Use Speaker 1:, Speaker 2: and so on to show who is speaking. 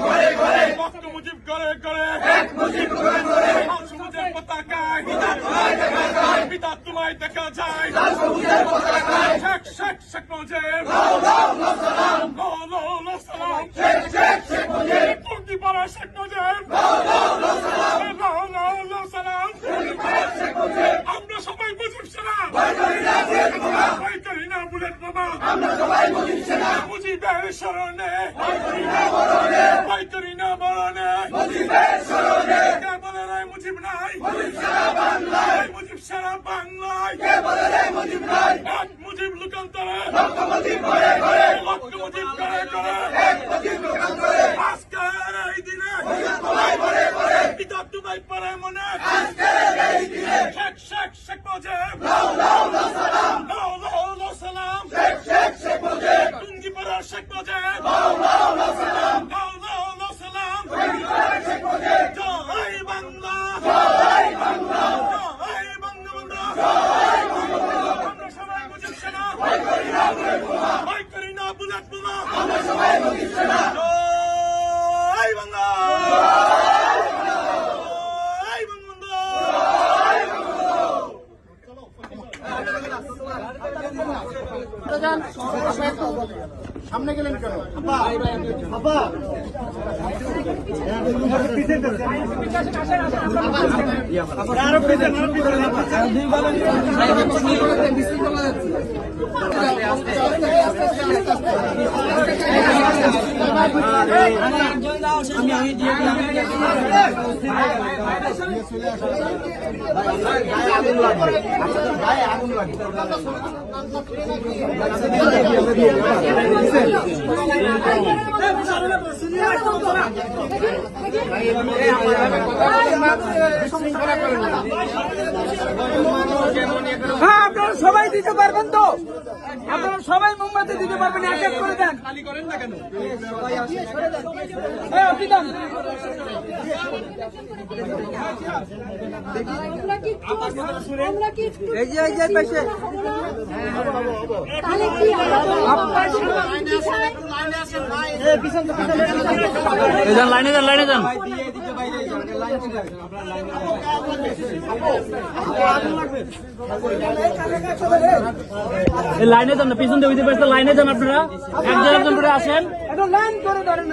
Speaker 1: Doctor Mujib ঘরে ঘরে সবুজের পতাকায় পিতা তোমায় দেখা যায় শেখ শেখ শেখ মুজিব টুঙ্গিপাড়া শেখ মুজিব আমরা সবাই মুজিব সেনা ভয় করি না বুলেট বোমা মুজিবের স্মরণে ভয় করি না মরণে কে বলে রে মুজিব নাই মুজিব সারা বাংলায় এক মুজিব লোকান্তরে লক্ষ মুজিব ঘরে ঘরে আজকের এই দিনে পিতা তোমায় পরে মনে শেখ শেখ শেখ মুজিব সালাম টুঙ্গিপাড়া শেখ মুজিব সালাম জয় বাংলা জয় বঙ্গবন্ধু আমরা সবাই মুজিব সেনা ভয় করি না বুলেট বোমা জয় বাংলা জয় বঙ্গবন্ধু
Speaker 2: সামনে গেলেন কেন আপা
Speaker 3: হ্যাঁ, আপনারা সবাই দিতে পারবেন তো? আপনারা সবাই মোমবাতি দিতে পারবেন? এক এক করে দেন। খালি করেন না কেন? আপনি দেন।
Speaker 4: লাইনে যান লাইনে যান লাইনে যান না, পিছন দিয়ে লাইনে যান আপনারা, একজন একজন করে আসেন।
Speaker 3: লাইন করে ধরেন।